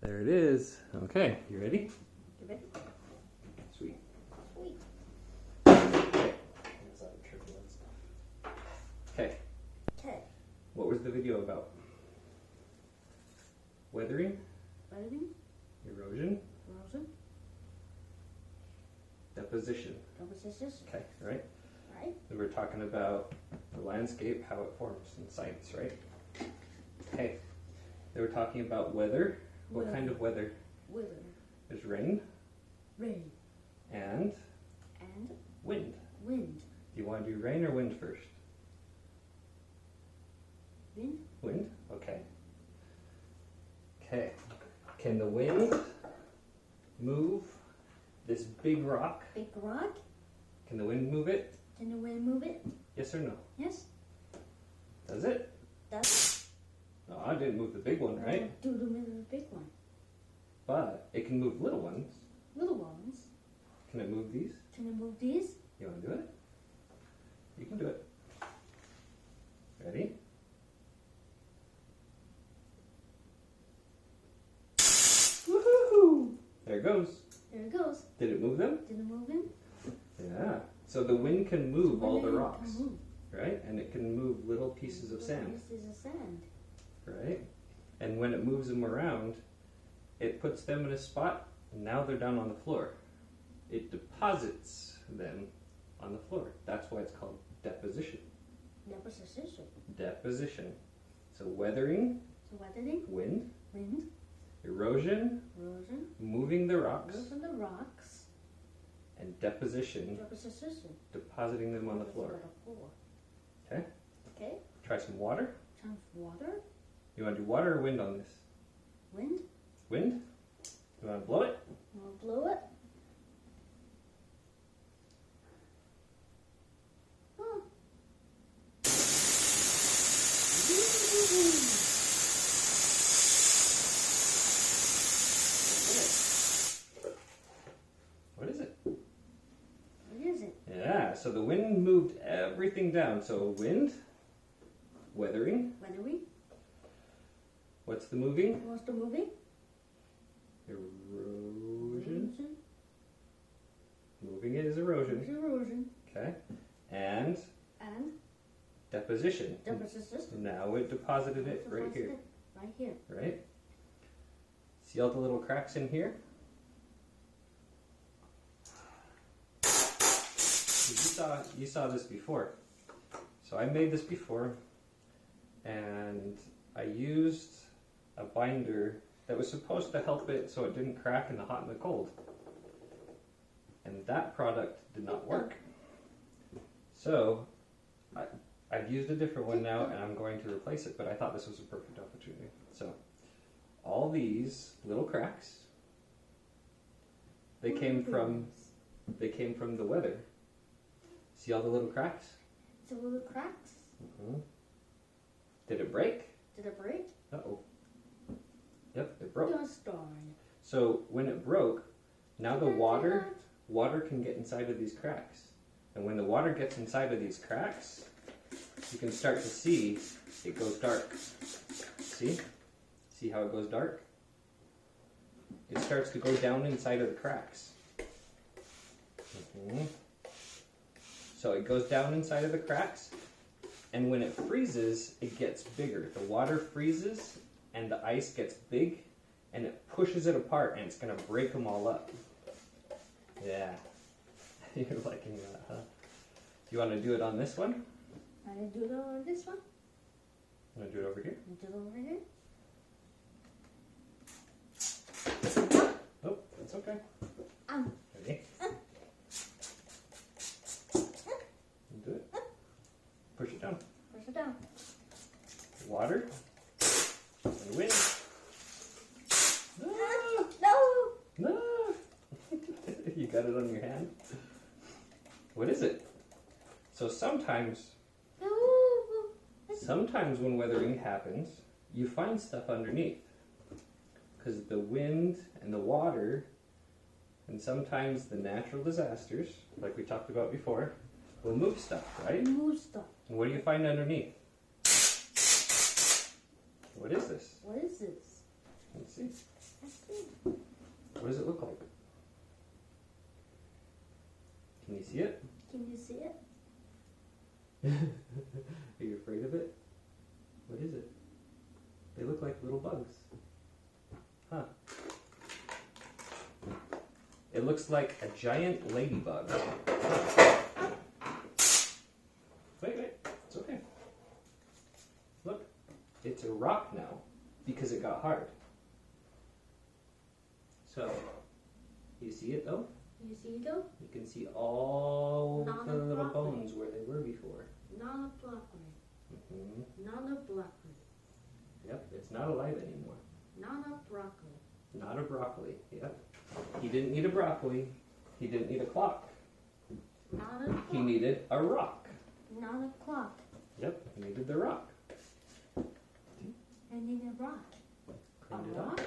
There it is. Okay, you ready? You ready? Sweet. Sweet. Okay. Okay. Okay. What was the video about? Weathering, Weathering, erosion, erosion, deposition. deposition. Okay, right? Right? And we're talking about the landscape, how it forms in science, right? Okay. They were talking about weather. What kind of weather? Weather. There's rain Rain. and And wind. wind. Do you want to do rain or wind first? Wind. Wind? Okay. Okay. Can the wind move this big rock? Big rock. Can the wind move it? Can the wind move it? Yes or no? Yes. Does it? Does No, I didn't move the big one, right? do the big one. But it can move little ones. Little ones. Can it move these? Can it move these? You want to do it? You can do it. Ready? Woohoo! There it goes. There it goes. Did it move them? Did it move in? Yeah. So the wind can move all the Wind rocks, can move. right? And it can move little pieces of sand, Pieces of sand. right? And when it moves them around, it puts them in a spot, and now they're down on the floor. It deposits them on the floor. That's why it's called deposition. Deposition. Deposition. So weathering, So weathering, wind, wind, erosion, erosion, moving the rocks, moving the rocks, and deposition, deposition. depositing them on the floor. Okay? Okay. Try some water. Time for water. You want to do water or wind on this? Wind. Wind? You want to blow it? We'll blow it. Oh. What is it? What is it? Yeah, so the wind moved everything down. So wind, weathering. Weathering. What's the moving? What's the moving? Erosion. Moving it is erosion. Erosion. Okay. And And deposition. deposition. Now it deposited it right here. Right here. Right? See all the little cracks in here? You saw this before. So I made this before, and I used a binder that was supposed to help it so it didn't crack in the hot and the cold. And that product did not work. So I've used a different one now, and I'm going to replace it, but I thought this was a perfect opportunity. So all these little cracks, they came from the weather. See all the little cracks? So little cracks. Mm-hmm. Did it break? Did it break? Uh-oh. Yep, it broke. Don't start. So when it broke, now the water can get inside of these cracks. And when the water gets inside of these cracks, you can start to see it goes dark. See? See how it goes dark? It starts to go down inside of the cracks. Mm-hmm. So it goes down inside of the cracks, and when it freezes, it gets bigger. The water freezes, and the ice gets big, and it pushes it apart, and it's going to break them all up. Yeah. You're liking that, huh? You want to do it on this one? I didn't do it on this one. You want to do it over here? Do it over here. Oh, that's okay. Ready? Do it. Push it down. Push it down. Water. And wind. Ah, No. no! You got it on your hand? What is it? So sometimes when weathering happens, you find stuff underneath. Because the wind and the water, and sometimes the natural disasters, like we talked about before, will move stuff, right? Move stuff. And what do you find underneath? What is this? What is this? Let's see. Let's What does it look like? Can you see it? Can you see it? Are you afraid of it? What is it? They look like little bugs. Huh. It looks like a giant ladybug. Wait, it's okay. Look, it's a rock now because it got hard. So, you see it though? You see it though? You can see all Not the a little broccoli. bones where they were before. Not a broccoli. Hmm. Not a broccoli. Yep, it's not alive anymore. Not a broccoli. Not a broccoli. Yep. He didn't need a broccoli. He didn't need a clock. Not a clock. He needed a rock. Not a clock. Yep, he needed the rock. I need a rock. Cleaned A it up. rock?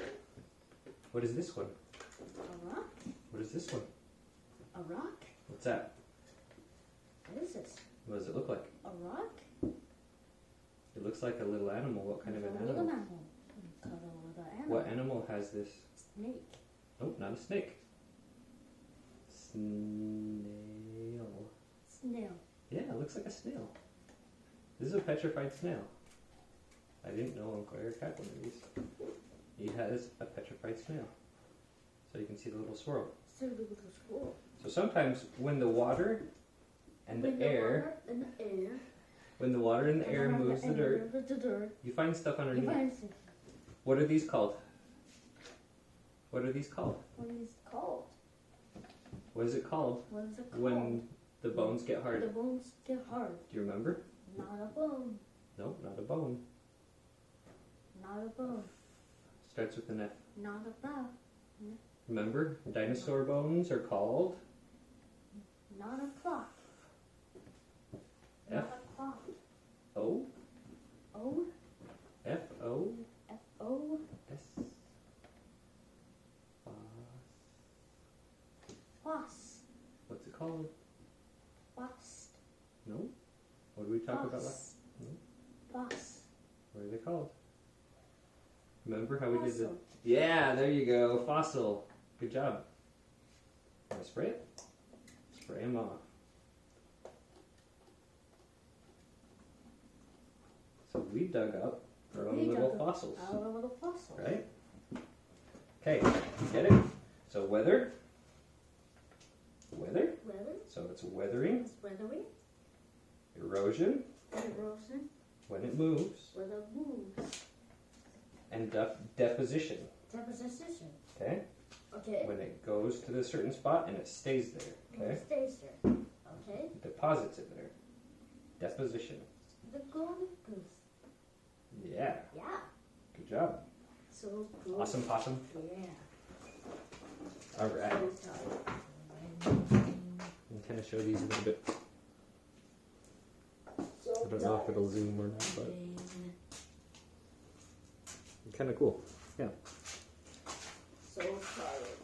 What is this one? A rock? What is this one? A rock? What's that? What is this? What does it look like? A rock? It looks like a little animal. What kind of an It's a little animal? animal. Cut a little animal. What animal has this? Snake. Nope, not a snake. Snail. Snail. Yeah, it looks like a snail. This is a petrified snail. I didn't know Uncle Eric had one of these. He has a petrified snail. So you can see the little swirl. It's a little squirrel. So sometimes when the water and the air, water and the air. when the water and the air moves the dirt, The dirt. you find stuff You underneath. find it. What are these called? What are these called? What is it called? What is it called What is it called? when the bones get the hard? bones get hard. Do you remember? Not a bone. Nope, not a bone. Not a bone. Starts with an F. Not a bow. Remember? Dinosaur bones are called Not a clock. F Not a clock. O O F O F O S. Foss. What's it called? Foss. No. What did we talk about last? Foss. Foss. What are they called? Remember how we did the? Fossil. Yeah, there you go. Fossil. Good job. Want to spray it? Spray them off. So we dug up our own We little dug up fossils, Our little fossil. right? Okay, get it? So weather. Weather. Weather. So it's weathering. It's weathering. Erosion Erosion. when it moves, Weather moves. and deposition. Deposition. Okay. Okay. When it goes to the certain spot and it stays there. Okay. It stays there. Okay. Deposits it there. Deposition. The golden goose. Yeah. Yeah. Good job. So good. Awesome possum. Yeah. All right. So tired. I'm kind of show these a little bit. So I don't know if it'll zoom or not, but kind of cool. Yeah. So tired.